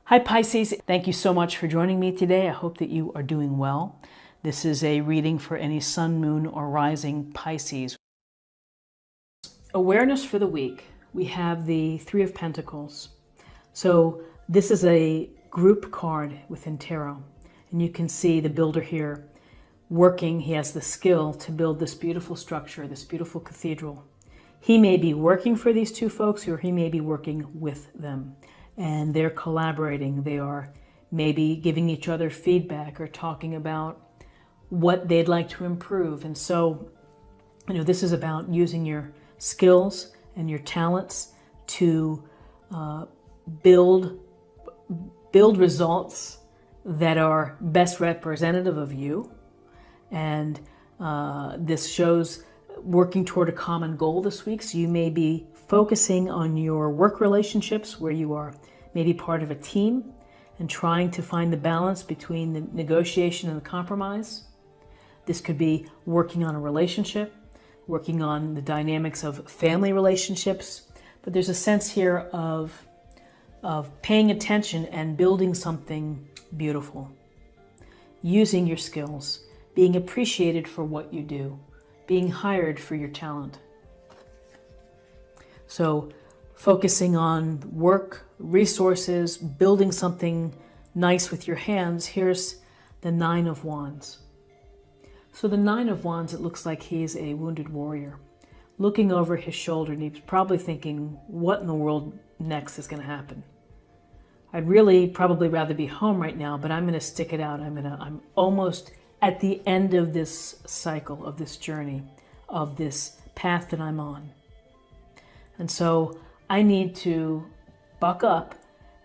Hi Pisces, thank you so much for joining me today. I hope that you are doing well. This is a reading for any sun, moon, or rising Pisces. Awareness for the week. We have the Three of Pentacles. So this is a group card within tarot. And you can see the builder here working. He has the skill to build this beautiful structure, this beautiful cathedral. He may be working for these two folks, or he may be working with them. And they're collaborating. They are maybe giving each other feedback or talking about what they'd like to improve. And so, this is about using your skills and your talents to build results that are best representative of you. And this shows working toward a common goal this week. So you may be focusing on your work relationships where you are maybe part of a team and trying to find the balance between the negotiation and the compromise. This could be working on a relationship, working on the dynamics of family relationships. But there's a sense here of paying attention and building something beautiful, using your skills, being appreciated for what you do, being hired for your talent. So focusing on work, resources, building something nice with your hands. Here's the Nine of Wands. So the Nine of Wands, it looks like he's a wounded warrior looking over his shoulder, and he's probably thinking, what in the world next is going to happen? I'd really probably rather be home right now, but I'm going to stick it out. I'm almost at the end of this cycle, of this journey, of this path that I'm on. And so I need to buck up,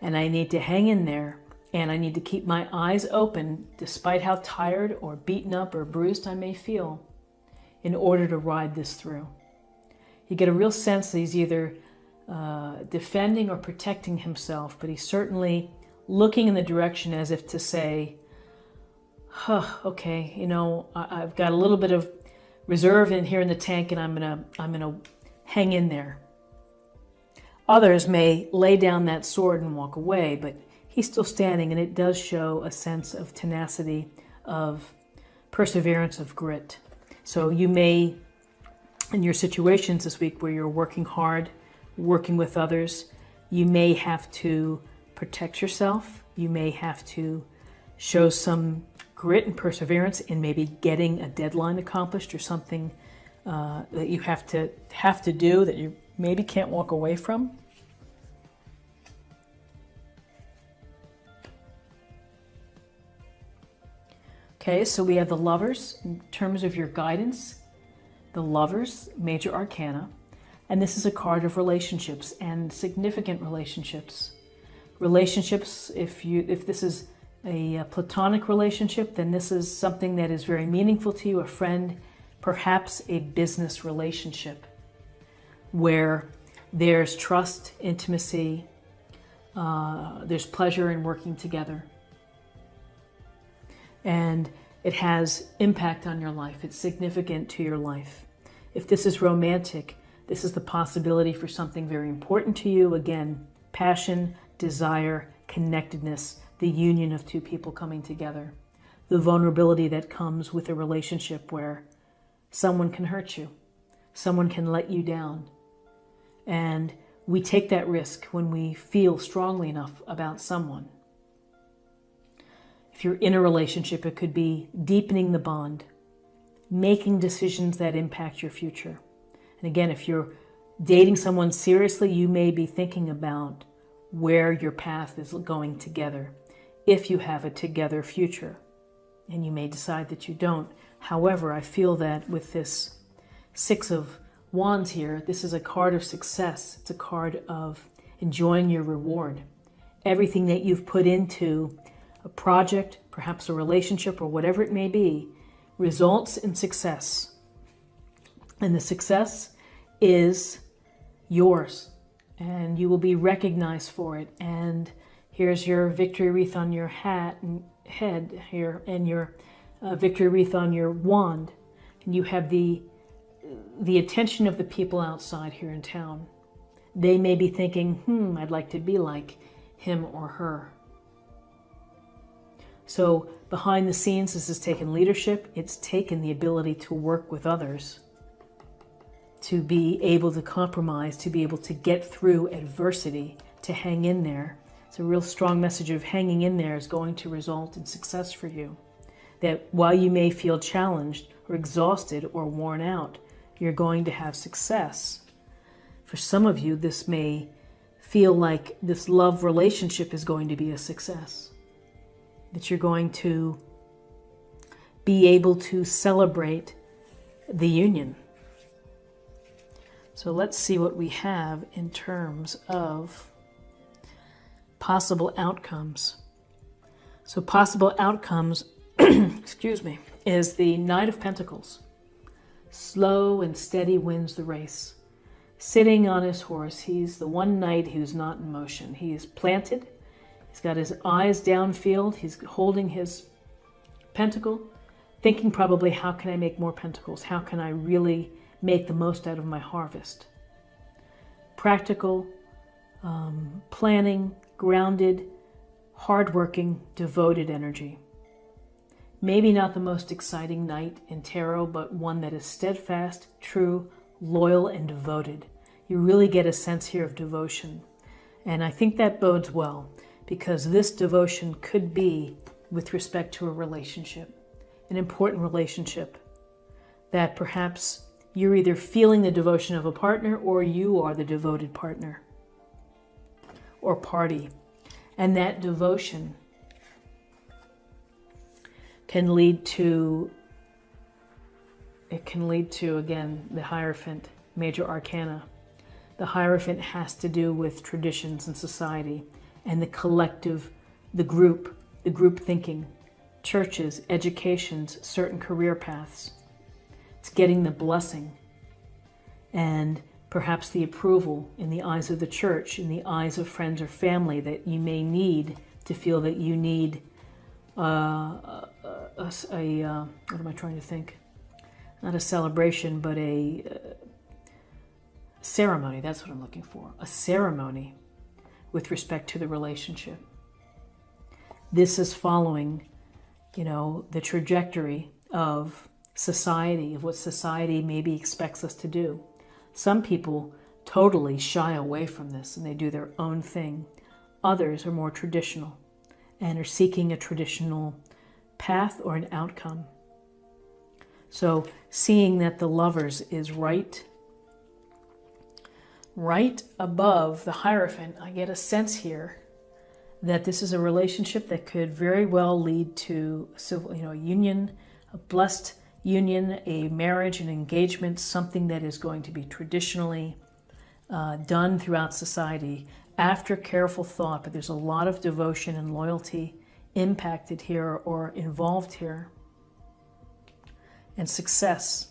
and I need to hang in there, and I need to keep my eyes open despite how tired or beaten up or bruised I may feel in order to ride this through. You get a real sense that he's either defending or protecting himself, but he's certainly looking in the direction as if to say, okay, I've got a little bit of reserve in here in the tank, and I'm gonna hang in there. Others may lay down that sword and walk away, but he's still standing, and it does show a sense of tenacity, of perseverance, of grit. So you may, in your situations this week where you're working hard, working with others, you may have to protect yourself. You may have to show some grit and perseverance in maybe getting a deadline accomplished or something that you have to do that you maybe can't walk away from. Okay, so we have the Lovers in terms of your guidance. The Lovers, major arcana, and this is a card of relationships and significant relationships. Relationships, if this is a platonic relationship, then this is something that is very meaningful to you, a friend, perhaps a business relationship where there's trust, intimacy, there's pleasure in working together. And it has impact on your life. It's significant to your life. If this is romantic, this is the possibility for something very important to you. Again, passion, desire, connectedness, the union of two people coming together. The vulnerability that comes with a relationship where someone can hurt you, someone can let you down. And we take that risk when we feel strongly enough about someone. If you're in a relationship, it could be deepening the bond, making decisions that impact your future. And again, if you're dating someone seriously, you may be thinking about where your path is going together, if you have a together future. And you may decide that you don't. However, I feel that with this Six of Wands here, this is a card of success. It's a card of enjoying your reward. Everything that you've put into a project, perhaps a relationship, or whatever it may be, results in success. And the success is yours, and you will be recognized for it. And here's your victory wreath on your hat and head here, and your victory wreath on your wand. And you have the attention of the people outside here in town. They may be thinking, I'd like to be like him or her. So behind the scenes, this has taken leadership. It's taken the ability to work with others, to be able to compromise, to be able to get through adversity, to hang in there. It's a real strong message of hanging in there is going to result in success for you. That while you may feel challenged or exhausted or worn out, you're going to have success. For some of you, this may feel like this love relationship is going to be a success. That you're going to be able to celebrate the union. So let's see what we have in terms of possible outcomes. So possible outcomes, excuse me, is the Knight of Pentacles. Slow and steady wins the race. Sitting on his horse, he's the one knight who's not in motion. He is planted. He's got his eyes downfield. He's holding his pentacle, thinking probably, how can I make more pentacles? How can I really make the most out of my harvest? Practical, planning, grounded, hardworking, devoted energy. Maybe not the most exciting knight in tarot, but one that is steadfast, true, loyal, and devoted. You really get a sense here of devotion. And I think that bodes well, because this devotion could be with respect to a relationship, an important relationship, that perhaps you're either feeling the devotion of a partner or you are the devoted partner or party. And that devotion can lead to, again, the Hierophant, major arcana. The Hierophant has to do with traditions and society and the collective, the group thinking, churches, educations, certain career paths. It's getting the blessing and perhaps the approval in the eyes of the church, in the eyes of friends or family that you may need to feel that you need what am I trying to think? Not a celebration, but a ceremony. That's what I'm looking for. A ceremony with respect to the relationship. This is following, the trajectory of society, of what society maybe expects us to do. Some people totally shy away from this and they do their own thing. Others are more traditional and are seeking a traditional path or an outcome. So seeing that the Lovers is right above the Hierophant, I get a sense here that this is a relationship that could very well lead to a union, a blessed union, a marriage, an engagement, something that is going to be traditionally done throughout society after careful thought, but there's a lot of devotion and loyalty impacted here or involved here. And success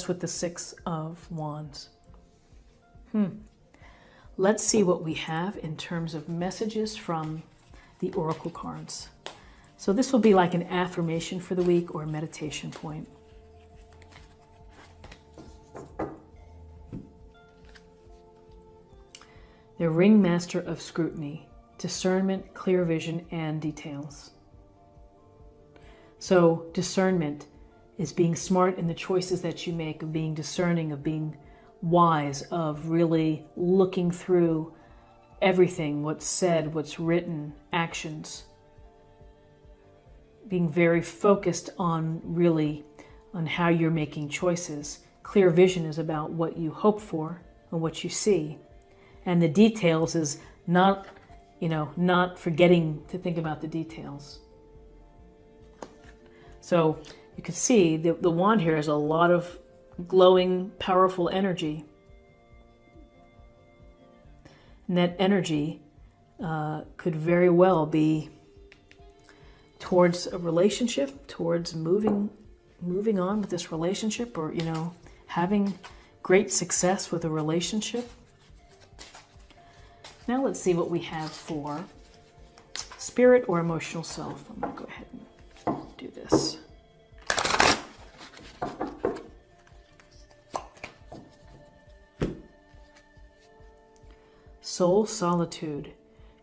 with the Six of Wands. Let's see what we have in terms of messages from the Oracle cards. So this will be like an affirmation for the week or a meditation point. The Ringmaster of Scrutiny, discernment, clear vision, and details. So discernment is being smart in the choices that you make, of being discerning, of being wise, of really looking through everything, what's said, what's written, actions. Being very focused on how you're making choices. Clear vision is about what you hope for and what you see. And the details is not forgetting to think about the details. So you can see the wand here has a lot of glowing, powerful energy. And that energy could very well be towards a relationship, towards moving on with this relationship, or, having great success with a relationship. Now let's see what we have for spirit or emotional self. I'm going to go ahead and do this. Soul solitude.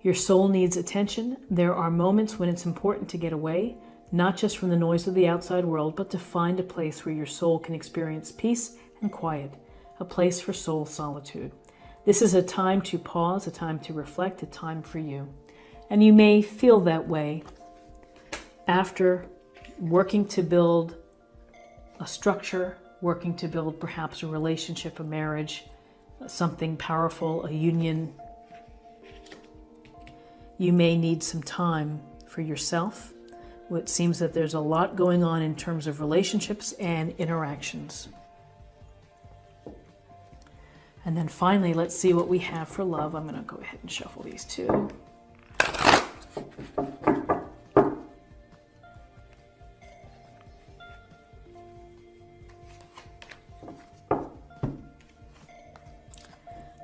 Your soul needs attention. There are moments when it's important to get away, not just from the noise of the outside world, but to find a place where your soul can experience peace and quiet, a place for soul solitude. This is a time to pause, a time to reflect, a time for you. And you may feel that way after working to build a structure, working to build perhaps a relationship, a marriage, something powerful, a union. You may need some time for yourself. It seems that there's a lot going on in terms of relationships and interactions. And then finally, let's see what we have for love. I'm going to go ahead and shuffle these two.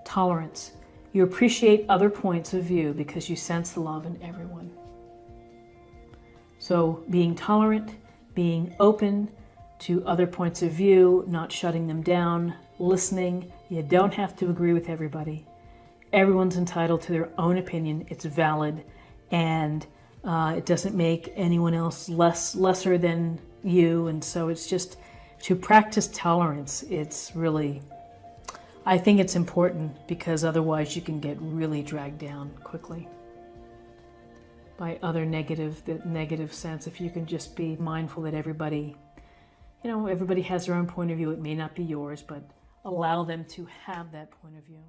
Tolerance. You appreciate other points of view because you sense the love in everyone. So being tolerant, being open to other points of view, not shutting them down, listening. You don't have to agree with everybody. Everyone's entitled to their own opinion. It's valid, and it doesn't make anyone else lesser than you. And so it's just to practice tolerance. It's really, I think it's important, because otherwise you can get really dragged down quickly by other negative sense. If you can just be mindful that everybody has their own point of view. It may not be yours, but allow them to have that point of view.